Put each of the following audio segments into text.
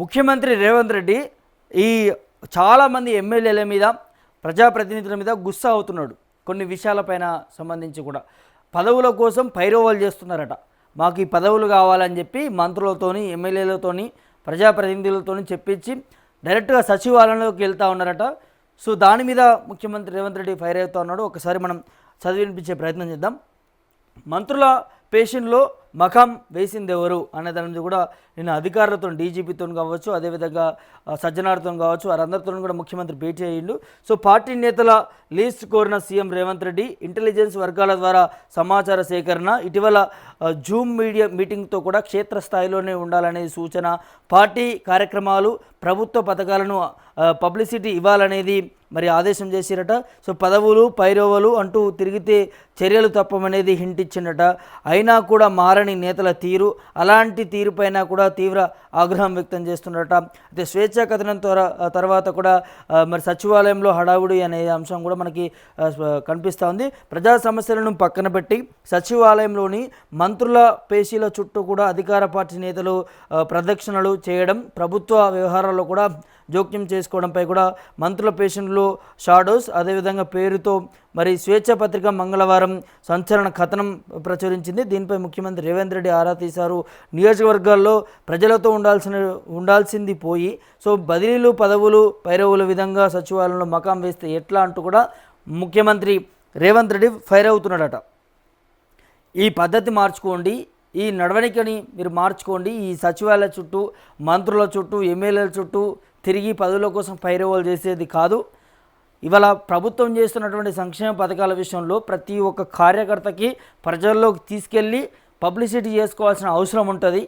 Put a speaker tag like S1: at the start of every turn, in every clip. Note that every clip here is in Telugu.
S1: ముఖ్యమంత్రి రేవంత్ రెడ్డి ఈ చాలామంది ఎమ్మెల్యేల మీద ప్రజాప్రతినిధుల మీద గుస్సా అవుతున్నాడు. కొన్ని విషయాలపైన సంబంధించి కూడా పదవుల కోసం పైరోవాలు చేస్తున్నారట. మాకు ఈ పదవులు కావాలని చెప్పి మంత్రులతోని ఎమ్మెల్యేలతోని ప్రజాప్రతినిధులతోని చెప్పించి డైరెక్ట్గా సచివాలయంలోకి వెళ్తూ ఉన్నారట. సో దాని మీద ముఖ్యమంత్రి రేవంత్ రెడ్డి ఫైర్ అవుతూ ఉన్నాడు. ఒకసారి మనం చదివినిపించే ప్రయత్నం చేద్దాం. మంత్రుల పేషెంట్లో మకాం వేసింది ఎవరు అనే దాని మీద కూడా నేను అధికారులతో డీజీపీతో కావచ్చు, అదేవిధంగా సజ్జనార్తో కావచ్చు, వారందరితో కూడా ముఖ్యమంత్రి భేటీ అయ్యిండు. సో పార్టీ నేతల లీస్ట్ కోరిన సీఎం రేవంత్ రెడ్డి ఇంటెలిజెన్స్ వర్గాల ద్వారా సమాచార సేకరణ, ఇటీవల జూమ్ మీటింగ్తో కూడా క్షేత్రస్థాయిలోనే ఉండాలనేది సూచన, పార్టీ కార్యక్రమాలు ప్రభుత్వ పథకాలను పబ్లిసిటీ ఇవ్వాలనేది మరి ఆదేశం చేసిరట. సో పదవులు పైరవలు అంటూ తిరిగితే చర్యలు తప్పమనేది హింట్ ఇచ్చిండట. అయినా కూడా మారని నేతల తీరు, అలాంటి తీరుపైన కూడా తీవ్ర ఆగ్రహం వ్యక్తం చేస్తున్నట. అయితే స్వేచ్ఛా కథనం తర్వాత కూడా మరి సచివాలయంలో హడావుడి అనే అంశం కూడా మనకి కనిపిస్తూ ఉంది. ప్రజా సమస్యలను పక్కన పెట్టి సచివాలయంలోని మంత్రుల పేషీల చుట్టూ కూడా అధికార పార్టీ నేతలు ప్రదక్షిణలు చేయడం, ప్రభుత్వ వ్యవహారాల్లో కూడా జోక్యం చేసుకోవడంపై కూడా మంత్రుల పేషెంట్లు షాడోస్, అదేవిధంగా పేరుతో మరి స్వేచ్ఛ పత్రిక మంగళవారం సంచలన కథనం ప్రచురించింది. దీనిపై ముఖ్యమంత్రి రేవంత్ రెడ్డి ఆరా తీశారు. నియోజకవర్గాల్లో ప్రజలతో ఉండాల్సింది పోయి సో బదిలీలు పదవులు పైరవుల విధంగా సచివాలయంలో మకాం వేస్తే ఎట్లా అంటూ కూడా ముఖ్యమంత్రి రేవంత్ రెడ్డి ఫైర్ అవుతున్నాడట. ఈ పద్ధతి మార్చుకోండి, ఈ నడవడికని మీరు మార్చుకోండి. ఈ సచివాలయ చుట్టూ మంత్రుల చుట్టూ ఎమ్మెల్యేల చుట్టూ తిరిగి పదవుల కోసం పైరవాలు చేసేది కాదు. ఇవాళ ప్రభుత్వం చేస్తున్నటువంటి సంక్షేమ పథకాల విషయంలో ప్రతి ఒక్క కార్యకర్తకి ప్రజల్లోకి తీసుకెళ్ళి పబ్లిసిటీ చేసుకోవాల్సిన అవసరం ఉంటుంది.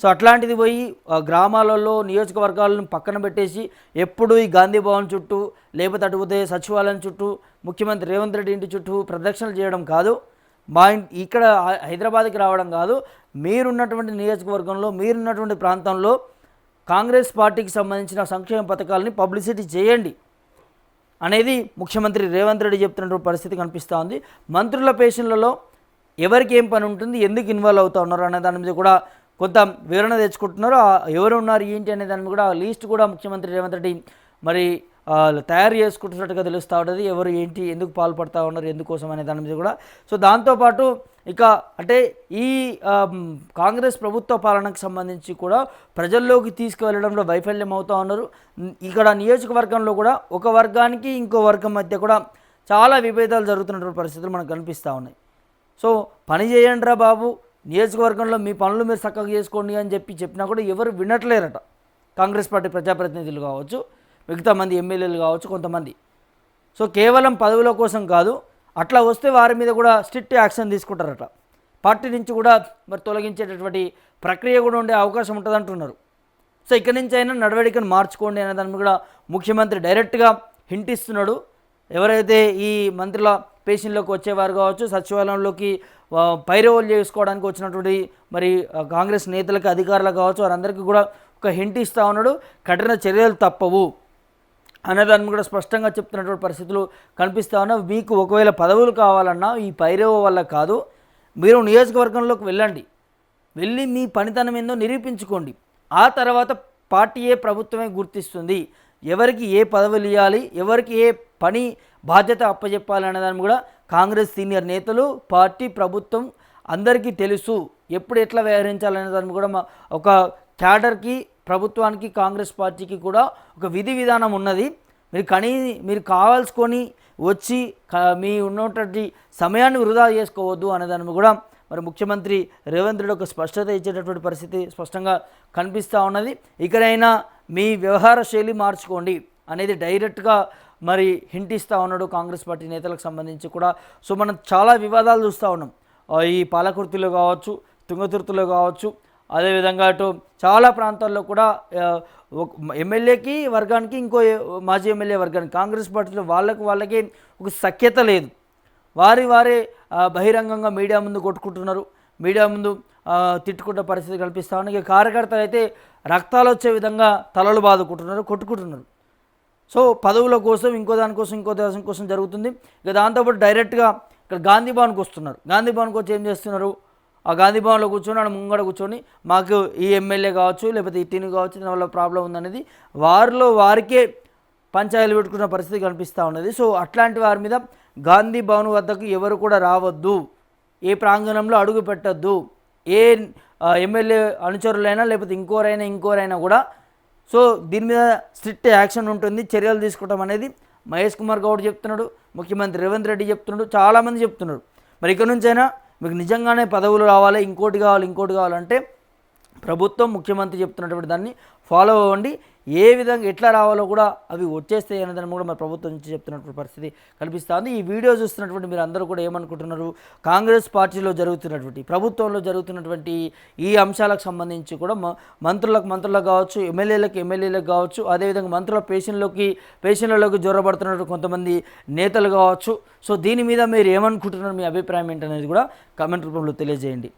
S1: సో అట్లాంటిది పోయి గ్రామాలలో నియోజకవర్గాలను పక్కన పెట్టేసి ఎప్పుడు ఈ గాంధీ భవన్ చుట్టూ లేకపోతే అటుపోతే సచివాలయం చుట్టూ ముఖ్యమంత్రి రేవంత్ రెడ్డి ఇంటి చుట్టూ ప్రదక్షిణలు చేయడం కాదు. ఇక్కడ హైదరాబాద్కి రావడం కాదు. మీరున్నటువంటి నియోజకవర్గంలో మీరున్నటువంటి ప్రాంతంలో కాంగ్రెస్ పార్టీకి సంబంధించిన సంక్షేమ పథకాలని పబ్లిసిటీ చేయండి అనేది ముఖ్యమంత్రి రేవంత్ రెడ్డి చెప్తున్నటువంటి పరిస్థితి కనిపిస్తూ ఉంది. మంత్రుల పేషెంట్లలో ఎవరికి ఏం పని ఉంటుంది, ఎందుకు ఇన్వాల్వ్ అవుతూ ఉన్నారు అనే దాని మీద కూడా కొంత వివరణ తెచ్చుకుంటున్నారు. ఎవరు ఉన్నారు ఏంటి అనే దాని మీద కూడా లీస్ట్ కూడా ముఖ్యమంత్రి రేవంత్ రెడ్డి మరి తయారు చేసుకుంటున్నట్టుగా తెలుస్తూ ఉంటుంది. ఎవరు ఏంటి, ఎందుకు పాల్పడుతూ ఉన్నారు, ఎందుకోసం అనే దాని మీద కూడా. సో దాంతోపాటు ఇక అంటే ఈ కాంగ్రెస్ ప్రభుత్వ పాలనకు సంబంధించి కూడా ప్రజల్లోకి తీసుకువెళ్ళడంలో వైఫల్యం అవుతూ ఉన్నారు. ఇక్కడ నియోజకవర్గంలో కూడా ఒక వర్గానికి ఇంకో వర్గం మధ్య కూడా చాలా విభేదాలు జరుగుతున్నటువంటి పరిస్థితులు మనకు కనిపిస్తూ ఉన్నాయి. సో పని చేయండి రా బాబు, నియోజకవర్గంలో మీ పనులు మీరు చక్కగా చేసుకోండి అని చెప్పినా కూడా ఎవరు వినట్లేరట. కాంగ్రెస్ పార్టీ ప్రజాప్రతినిధులు కావచ్చు, మిగతా మంది ఎమ్మెల్యేలు కావచ్చు, కొంతమంది. సో కేవలం పదవుల కోసం కాదు, అట్లా వస్తే వారి మీద కూడా స్ట్రిక్ట్ యాక్షన్ తీసుకుంటారట. పార్టీ నుంచి కూడా మరి తొలగించేటటువంటి ప్రక్రియ కూడా ఉండే అవకాశం ఉంటుంది అంటున్నారు. సో ఇక్కడి నుంచి అయినా నడవడికను మార్చుకోండి అనే దాన్ని కూడా ముఖ్యమంత్రి డైరెక్ట్గా హింట్ ఇస్తున్నాడు. ఎవరైతే ఈ మంత్రుల పేషెంట్లోకి వచ్చేవారు కావచ్చు, సచివాలయంలోకి పైరవోలు చేసుకోవడానికి వచ్చినటువంటి మరి కాంగ్రెస్ నేతలకు అధికారులు కావచ్చు, వారందరికీ కూడా ఒక హింట్ ఇస్తూ ఉన్నాడు. కఠిన చర్యలు తప్పవు అనేదాన్ని కూడా స్పష్టంగా చెప్తున్నటువంటి పరిస్థితులు కనిపిస్తూ ఉన్నాయి. మీకు ఒకవేళ పదవులు కావాలన్నా ఈ పైరవ వల్ల కాదు, మీరు నియోజకవర్గంలోకి వెళ్ళి మీ పనితనం ఏందో నిరూపించుకోండి. ఆ తర్వాత పార్టీయే ప్రభుత్వమే గుర్తిస్తుంది ఎవరికి ఏ పదవులు ఇవ్వాలి, ఎవరికి ఏ పని బాధ్యత అప్పచెప్పాలి అనేదాన్ని కూడా కాంగ్రెస్ సీనియర్ నేతలు, పార్టీ, ప్రభుత్వం అందరికీ తెలుసు ఎప్పుడు ఎట్లా వ్యవహరించాలనే దాన్ని కూడా ఒక క్యాడర్కి, ప్రభుత్వానికి, కాంగ్రెస్ పార్టీకి కూడా ఒక విధి విధానం ఉన్నది. మీరు కావాల్సుకొని వచ్చి మీ ఉన్నటువంటి సమయాన్ని వృధా చేసుకోవద్దు అనేదాన్ని కూడా మరి ముఖ్యమంత్రి రేవంత్ రెడ్డి ఒక స్పష్టత ఇచ్చేటటువంటి పరిస్థితి స్పష్టంగా కనిపిస్తూ ఉన్నది. ఇకనైనా మీ వ్యవహార శైలి మార్చుకోండి అనేది డైరెక్ట్గా మరి హింట్ ఇస్తూ ఉన్నాడు కాంగ్రెస్ పార్టీ నేతలకు సంబంధించి కూడా. సో మనం చాలా వివాదాలు చూస్తూ ఉన్నాం. ఈ పాలకుర్తిలో కావచ్చు, తుంగతుర్తిలో కావచ్చు, అదేవిధంగా అటు చాలా ప్రాంతాల్లో కూడా ఎమ్మెల్యేకి వర్గానికి ఇంకో మాజీ ఎమ్మెల్యే వర్గానికి కాంగ్రెస్ పార్టీలో వాళ్ళకి ఒక సఖ్యత లేదు. వారే బహిరంగంగా మీడియా ముందు కొట్టుకుంటున్నారు, మీడియా ముందు తిట్టుకున్న పరిస్థితి కల్పిస్తూ ఉన్నాయి. ఇక కార్యకర్తలు అయితే రక్తాలు వచ్చే విధంగా తలలు బాదుకుంటున్నారు, కొట్టుకుంటున్నారు. సో పదవుల కోసం ఇంకో దాని కోసం జరుగుతుంది. ఇక దాంతోపాటు డైరెక్ట్గా ఇక్కడ గాంధీ భవన్కి వస్తున్నారు. గాంధీ భవన్కి వచ్చి ఏం చేస్తున్నారు, ఆ గాంధీ భవన్లో కూర్చొని ఆడ ముంగడ కూర్చొని మాకు ఈ ఎమ్మెల్యే కావచ్చు లేకపోతే ఈ టీని కావచ్చు దాని వల్ల ప్రాబ్లం ఉందనేది వారిలో వారికే పంచాయతీలు పెట్టుకున్న పరిస్థితి కనిపిస్తూ ఉన్నది. సో అట్లాంటి వారి మీద గాంధీ భవన్ వద్దకు ఎవరు కూడా రావద్దు, ఏ ప్రాంగణంలో అడుగు పెట్టద్దు, ఏ ఎమ్మెల్యే అనుచరులైనా లేకపోతే ఇంకోరైనా కూడా సో దీని మీద స్ట్రిక్ట్ యాక్షన్ ఉంటుంది, చర్యలు తీసుకోవడం అనేది మహేష్ కుమార్ గౌడ్ చెప్తున్నాడు, ముఖ్యమంత్రి రేవంత్ రెడ్డి చెప్తున్నాడు, చాలామంది చెప్తున్నారు. మరి ఇక్కడ నుంచైనా మీకు నిజంగానే పదవులు రావాలి, ఇంకోటి కావాలంటే ప్రభుత్వం ముఖ్యమంత్రి చెప్తున్నటువంటి దాన్ని ఫాలో అవ్వండి. ఏ విధంగా ఎట్లా రావాలో కూడా అవి వచ్చేస్తాయి అనే దాన్ని కూడా మన ప్రభుత్వం నుంచి చెప్తున్నటువంటి పరిస్థితి కనిపిస్తుంది. ఈ వీడియో చూస్తున్నటువంటి మీరు అందరూ కూడా ఏమనుకుంటున్నారు? కాంగ్రెస్ పార్టీలో జరుగుతున్నటువంటి ప్రభుత్వంలో జరుగుతున్నటువంటి ఈ అంశాలకు సంబంధించి కూడా మంత్రులకు కావచ్చు, ఎమ్మెల్యేలకు కావచ్చు, అదేవిధంగా మంత్రుల పేషెంట్లలోకి జ్వరపడుతున్నటువంటి కొంతమంది నేతలు కావచ్చు. సో దీని మీద మీరు ఏమనుకుంటున్నారు, మీ అభిప్రాయం ఏంటనేది కూడా కామెంట్ రూపంలో తెలియజేయండి.